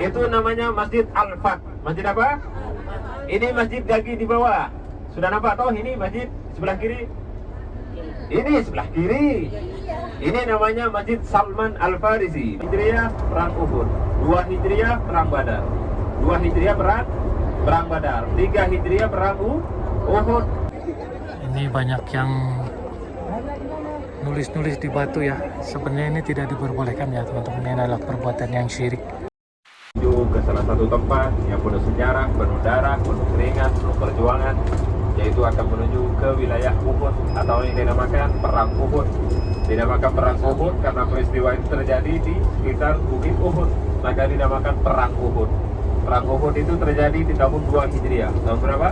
Itu namanya Masjid Al-Fat. Masjid apa? Ini masjid kaki di bawah. Sudah nampak toh ini masjid sebelah kiri? Ini sebelah kiri. Ini namanya Masjid Salman Al-Farisi. Hijriah perang Uhud, 2 Hijriah perang Badar, 2 Hijriah perang Badar, 3 Hijriah perang Uhud. Ini banyak yang nulis-nulis di batu ya. Sebenarnya ini tidak diperbolehkan ya teman-teman. Ini adalah perbuatan yang syirik. Menuju ke salah satu tempat yang penuh sejarah, penuh darah, penuh keringat, penuh perjuangan, yaitu akan menuju ke wilayah Uhud atau yang dinamakan Perang Uhud. Dinamakan Perang Uhud karena peristiwa itu terjadi di sekitar Bukit Uhud, maka dinamakan Perang Uhud. Perang Uhud itu terjadi di tahun 2 Hijriah. Tahun berapa?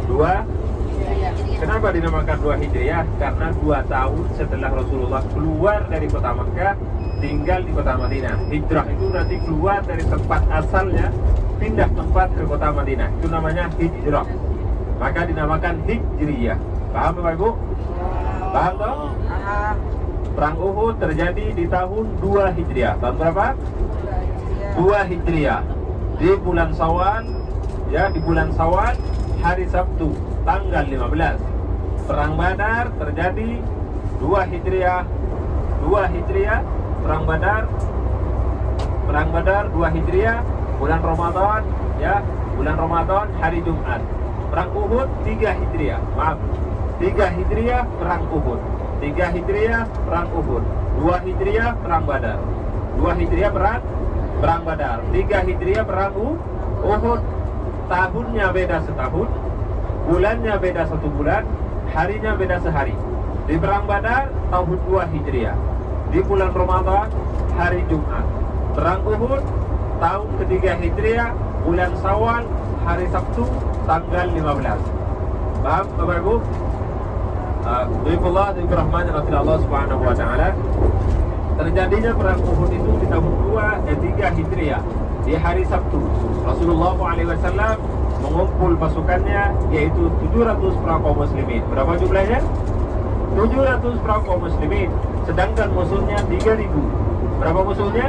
2. Kenapa dinamakan 2 Hijriah? Karena 2 tahun setelah Rasulullah keluar dari kota Makkah, tinggal di kota Madinah. Hijrah itu nanti keluar dari tempat asalnya, pindah tempat ke kota Madinah. Itu namanya hijrah. Maka dinamakan Hijriyah. Paham Bapak Ibu? Paham toh? Perang Uhud terjadi di tahun 2 Hijriah. Tahun berapa? 2 Hijriah. Di bulan Syawal, ya, di bulan Syawal, hari Sabtu, tanggal 15. Perang Badar terjadi 2 Hijriah. 2 Hijriah, Perang Badar 2 Hijriah, bulan Ramadan, ya, bulan Ramadan, hari Jumat. Perang Uhud 3 Hijriah. Maaf. 3 Hijriah perang Uhud. 3 Hijriah perang Uhud. 2 Hijriah perang Badar. 2 Hijriah perang Badar. 3 Hijriah perang Uhud. Tahunnya beda setahun, bulannya beda 1 bulan, harinya beda sehari. Di perang Badar tahun 2 Hijriah. Di bulan Ramadan hari Jumat. Perang Uhud tahun ketiga Hijriah, bulan Syawal, hari Sabtu, tanggal 15. Paham Bapak Ibu? Bismillah dan rahman Allah Subhanahu wa taala. Terjadinya perang Uhud itu di tahun 3 Hijriah, di hari Sabtu. Rasulullah SAW mengumpul pasukannya, yaitu 700 perahu kaum muslimin. Berapa jumlahnya? 700 perahu kaum muslimin. Sedangkan musuhnya 3.000. Berapa musuhnya?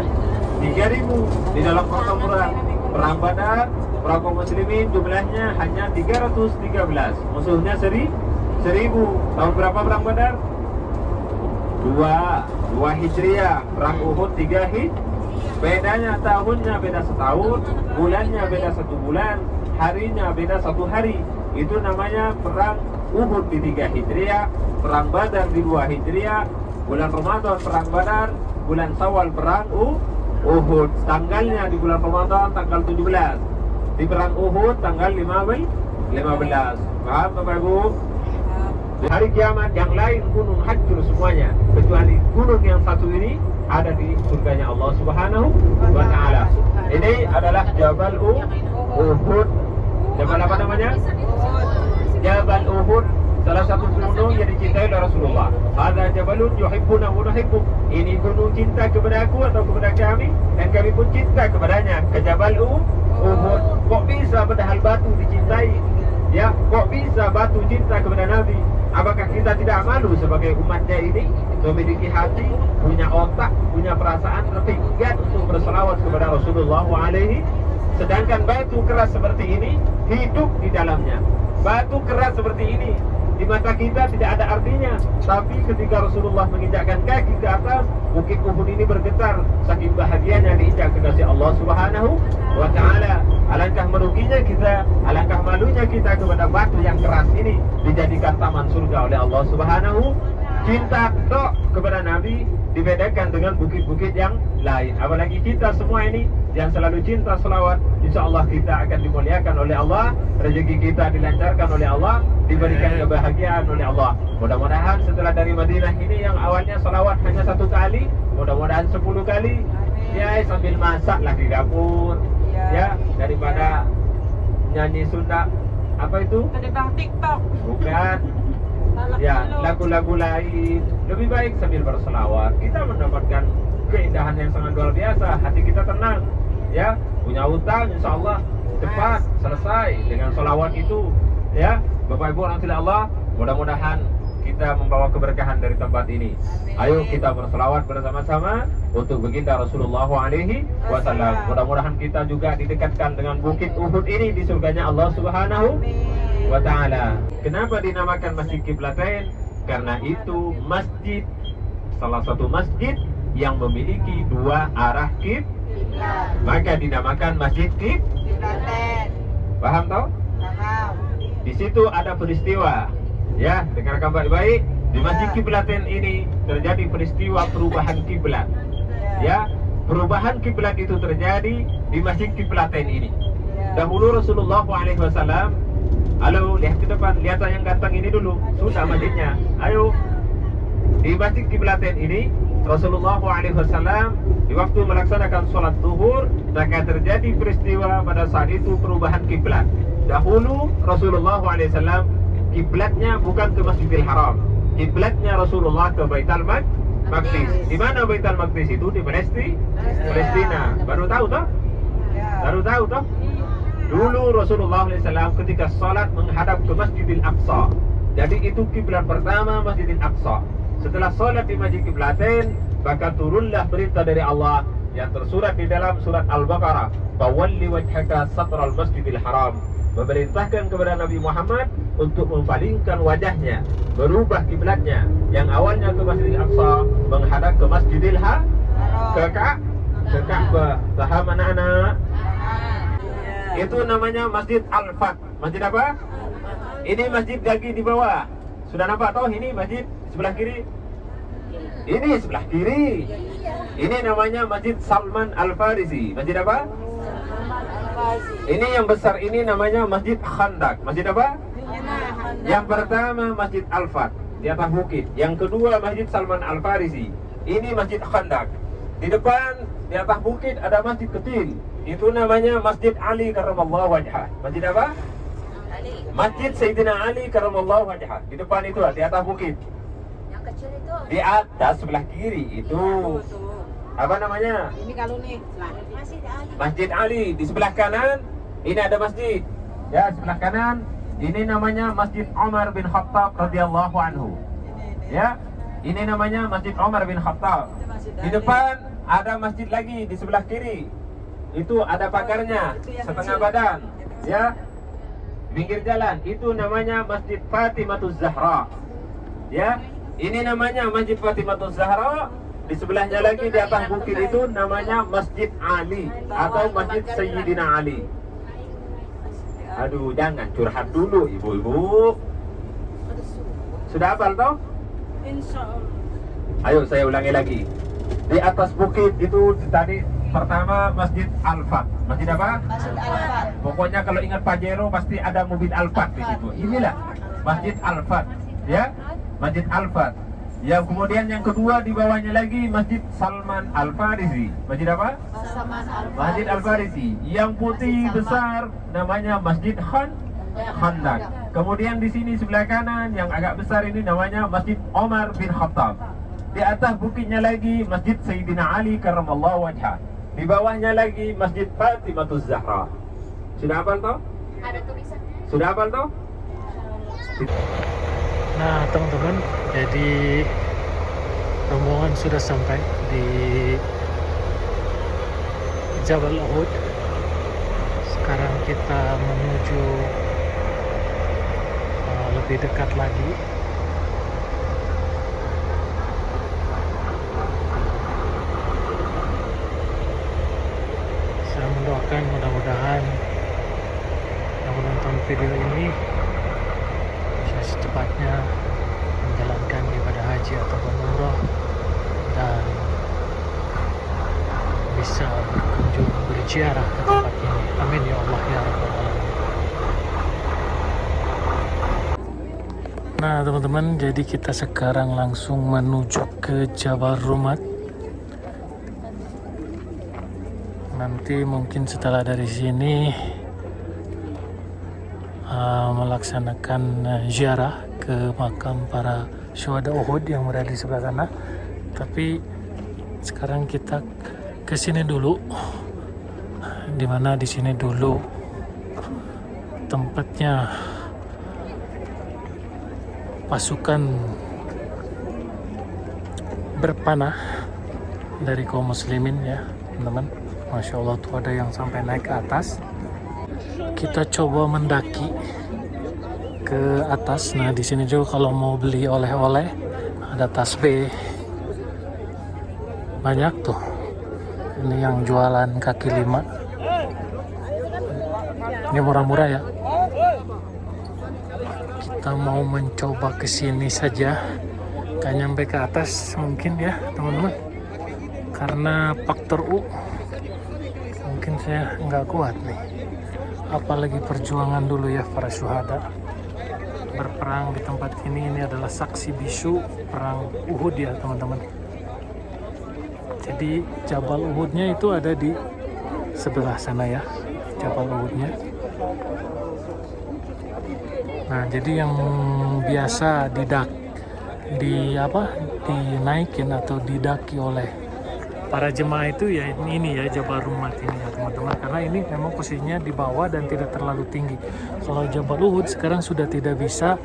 3.000. Di dalam pertempuran perang Badar, perahu kaum muslimin jumlahnya hanya 313. Musuhnya 1.000. Tahun berapa perang Badar? 2 Hijriah. Perang Uhud 3 Hijriah. Bedanya tahunnya beda setahun, bulannya beda 1 bulan, harinya beda 1 hari. Itu namanya perang Uhud di 3 Hijriah, perang Badar di 2 Hijriah, bulan Ramadan perang Badar, bulan Syawal perang Uhud. Tanggalnya di bulan Ramadan tanggal 17. Di perang Uhud tanggal 15. Paham Bapak Ibu? Di hari kiamat yang lain gunung hancur semuanya, kecuali gunung yang satu ini ada di surganya Allah Subhanahu wa taala. Ini adalah Jabal Uhud. Jabal apa namanya? Jabal Uhud, salah satu gunung yang dicintai oleh Rasulullah. Hadza jabalun yuhibbuna wa nuhibbu. Ini gunung cinta kepada aku atau kepada kami, dan kami pun cinta kepadanya. Ke Jabal Uhud. Kok bisa padahal batu dicintai? Ya, kok bisa batu cinta kepada Nabi? Apakah kita tidak malu sebagai umatnya ini, memiliki hati, punya otak, punya perasaan, tapi enggan untuk berselawat kepada Rasulullah alaihi? Sedangkan batu keras seperti ini hidup di dalamnya. Batu keras seperti ini di mata kita tidak ada artinya, tapi ketika Rasulullah menginjakkan kaki ke atas, bukit Uhud ini bergetar, saking bahagianya diinjak kekasih Allah Subhanahu wa taala. Alangkah meruginya kita, alangkah malunya kita kepada batu yang keras ini dijadikan taman surga oleh Allah Subhanahu. Cinta tok kepada Nabi dibedakan dengan bukit-bukit yang lain. Apalagi kita semua ini yang selalu cinta selawat, insya Allah kita akan dimuliakan oleh Allah, rezeki kita dilancarkan oleh Allah, diberikan kebahagiaan oleh Allah. Mudah-mudahan setelah dari Madinah ini yang awalnya selawat hanya 1 kali, mudah-mudahan 10 kali. Ya, sambil masak lah di dapur, ya, daripada nyanyi Sunda apa itu? Bang TikTok. Bukan. Ya, lagu-lagu lain. Lebih baik sambil berselawat. Kita mendapatkan keindahan yang sangat luar biasa. Hati kita tenang. Ya, punya hutang insya Allah cepat selesai dengan selawat itu. Ya, Bapak Ibu rahmatullahi Allah. Mudah-mudahan kita Anda membawa keberkahan dari tempat ini. Ayo kita berselawat bersama-sama untuk baginda Rasulullah SAW. Mudah-mudahan kita juga didekatkan dengan bukit Uhud ini di surganya Allah Subhanahu wa Ta'ala. Kenapa dinamakan Masjid Qiblatain? Karena itu masjid, salah satu masjid yang memiliki dua arah kiblat, maka dinamakan Masjid Qiblatain. Paham toh? Paham. Di situ ada peristiwa. Ya, dengarkan baik-baik. Di Masjid Qiblatain ini terjadi peristiwa perubahan kiblat. Ya, perubahan kiblat itu terjadi di Masjid Qiblatain ini. Dahulu Rasulullah SAW, halo, lihat ke depan, lihat yang ganteng ini dulu. Sudah masjidnya. Ayo. Di Masjid Qiblatain ini Rasulullah SAW di waktu melaksanakan sholat zuhur, maka terjadi peristiwa pada saat itu perubahan kiblat. Dahulu Rasulullah SAW kiblatnya bukan ke Masjidil Haram, kiblatnya Rasulullah ke Baitul Maqdis. Di mana Baitul Maqdis itu? Di Palestina. Baru tahu toh? Baru tahu toh? Dulu Rasulullah SAW ketika sholat menghadap ke Masjidil Aqsa. Jadi itu kiblat pertama Masjidil Aqsa. Setelah sholat di Masjid Qiblatain, maka turunlah berita dari Allah yang tersurat di dalam surat Al-Baqarah, "Fawalli wajhaka satral Masjidil Haram." Memerintahkan kepada Nabi Muhammad untuk memalingkan wajahnya, berubah kiblatnya yang awalnya ke Masjidil Aqsa menghadap ke Masjidil ke Ka'bah. Paham anak-anak? Itu namanya Masjid Al-Fat. Masjid apa? Ini masjid lagi di bawah. Sudah nampak toh ini masjid sebelah kiri? Ini sebelah kiri. Ini namanya Masjid Salman Al-Farisi. Masjid apa? Ini yang besar ini namanya Masjid Khandak. Masjid apa? Yang pertama Masjid Al-Fat di atas bukit. Yang kedua Masjid Salman Al-Farisi. Ini Masjid Khandak. Di depan di atas bukit ada masjid kecil. Itu namanya Masjid Ali karramallahu wajhah. Masjid apa? Masjid Sayyidina Ali karramallahu wajhah. Di depan itu di atas bukit. Yang kecil itu. Di atas sebelah kiri itu apa namanya? Ini kalau nih, Masjid Ali. Masjid Ali. Di sebelah kanan ini ada masjid. Ya, sebelah kanan ini namanya Masjid Umar bin Khattab radhiyallahu anhu. Ya, ini namanya Masjid Umar bin Khattab. Di depan ada masjid lagi di sebelah kiri. Itu ada pagarnya setengah badan. Ya. Pinggir jalan itu namanya Masjid Fatimatuz Zahra. Ya, ini namanya Masjid Fatimatuz Zahra. Di sebelahnya lagi di atas bukit itu namanya Masjid Ali atau Masjid Sayyidina Ali. Aduh, jangan curhat dulu ibu-ibu. Sudah hafal toh? Insyaallah. Ayo saya ulangi lagi. Di atas bukit itu tadi pertama Masjid Al-Fat. Masjid apa? Masjid Al-Fat. Pokoknya kalau ingat Pajero pasti ada mobil Al-Fat di situ. Inilah Masjid Al-Fat, ya, Masjid Al-Fat. Yang kemudian yang kedua di bawahnya lagi Masjid Salman Al-Farisi. Masjid apa? Masjid Al-Farisi. Yang putih besar namanya Masjid Khandak. Kemudian di sini sebelah kanan yang agak besar ini namanya Masjid Umar bin Khattab. Di atas bukitnya lagi Masjid Sayyidina Ali karramallahu wajhah. Di bawahnya lagi Masjid Fatimatuz Zahra. Sudah hafal toh? Ada tulisannya. Sudah hafal toh? Nah teman-teman, jadi rombongan sudah sampai di Jabal Uhud. Sekarang kita menuju lebih dekat lagi. Saya mendoakan mudah-mudahan yang menonton video ini bisa secepatnya menjalankan ibadah haji ataupun umroh dan bisa berkunjung berziarah ke tempat ini. Amin ya Allah ya Rabbal Alamin. Nah teman-teman, jadi kita sekarang langsung menuju ke Jabal Rumat. Nanti mungkin setelah dari sini melaksanakan ziarah ke makam para syuhada Uhud yang berada di sebelah sana. Tapi sekarang kita ke sini dulu, dimana di sini dulu tempatnya pasukan berpanah dari kaum muslimin ya teman-teman. Masya Allah tuh ada yang sampai naik ke atas. Kita coba mendaki ke atas. Nah di sini juga kalau mau beli oleh-oleh ada tasbih banyak tuh. Ini yang jualan kaki lima. Ini murah-murah ya. Kita mau mencoba ke sini saja. Gak nyampe ke atas mungkin ya teman-teman. Karena faktor U. Mungkin saya nggak kuat nih. Apalagi perjuangan dulu ya para syuhada. Berperang di tempat ini adalah saksi bisu perang Uhud ya teman-teman. Jadi Jabal Uhudnya itu ada di sebelah sana ya, Jabal Uhudnya. Nah jadi yang biasa dinaikin atau didaki oleh para jemaah itu ya ini ya Jabal Rumah ini ya teman-teman, karena ini memang posisinya di bawah dan tidak terlalu tinggi. Kalau Jabal Uhud sekarang sudah tidak bisa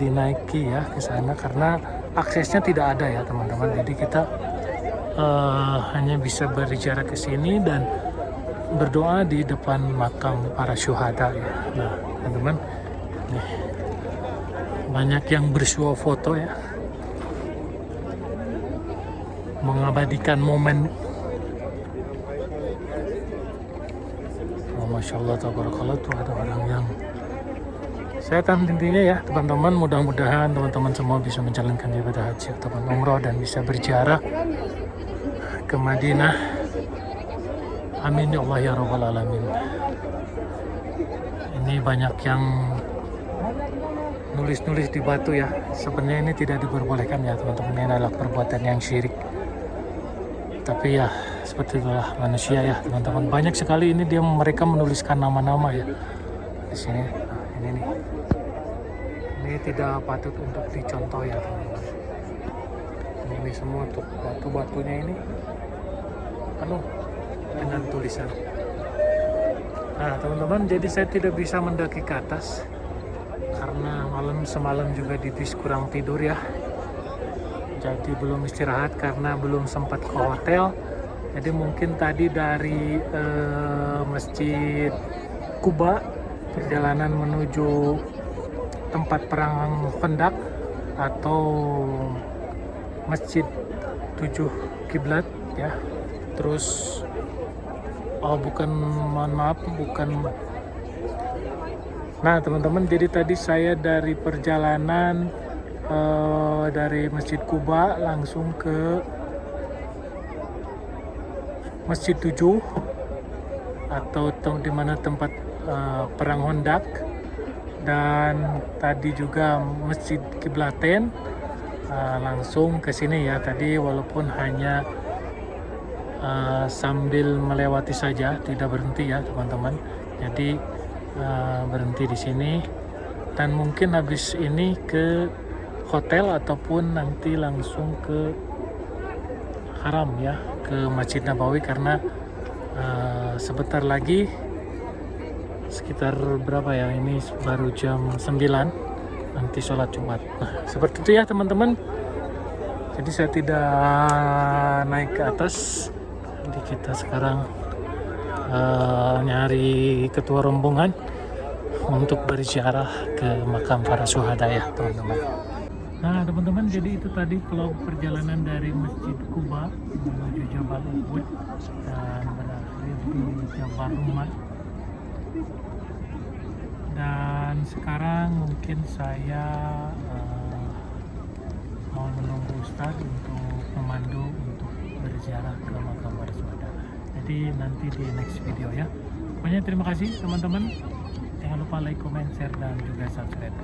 dinaiki ya ke sana karena aksesnya tidak ada ya teman-teman. Jadi kita hanya bisa berjarak ke sini dan berdoa di depan makam para syuhada ya. Nah teman-teman, nih banyak yang bersuah foto ya, mengabadikan momen. Oh, Masya Allah, tabarakallah tuh ada orang yang setan intinya ya teman-teman. Mudah-mudahan teman-teman semua bisa menjalankan ibadah haji ataupun umrah dan bisa berziarah ke Madinah. Amin ya Allah ya Rabbal Alamin. Ini banyak yang nulis-nulis di batu ya. Sebenarnya ini tidak diperbolehkan ya teman-teman. Ini adalah perbuatan yang syirik. Tapi ya seperti itulah manusia ya teman-teman. Banyak sekali ini mereka menuliskan nama-nama ya di sini. Nah, ini nih. Ini tidak patut untuk dicontoh ya teman-teman. Ini semua tuh batu-batunya ini penuh dengan tulisan. Nah teman-teman, jadi saya tidak bisa mendaki ke atas karena semalam juga di bis kurang tidur ya. Jadi belum istirahat karena belum sempat ke hotel. Jadi mungkin tadi dari Masjid Kuba perjalanan menuju tempat perang Khandaq atau Masjid 7 Kiblat ya. Terus Nah teman-teman, jadi tadi saya dari perjalanan dari Masjid Kuba langsung ke Masjid 7 atau di mana tempat perang Khandaq, dan tadi juga Masjid Kiblatain. Langsung ke sini ya tadi, walaupun hanya sambil melewati saja, tidak berhenti ya teman-teman. Jadi berhenti di sini dan mungkin habis ini ke hotel ataupun nanti langsung ke Haram ya, ke Masjid Nabawi, karena sebentar lagi sekitar berapa ya, ini baru jam 9 nanti sholat Jumat. Nah seperti itu ya teman-teman. Jadi saya tidak naik ke atas. Jadi kita sekarang nyari ketua rombongan untuk berziarah ke makam para syuhada ya teman-teman. Nah teman-teman, jadi itu tadi vlog perjalanan dari Masjid Kuba menuju Jabal Uhud dan berakhir di Jabal Rumah. Dan sekarang mungkin saya mau menunggu Ustaz untuk memandu untuk berziarah ke makam para syuhada. Jadi nanti di next video ya. Pokoknya terima kasih teman-teman. Jangan lupa like, comment, share, dan juga subscribe.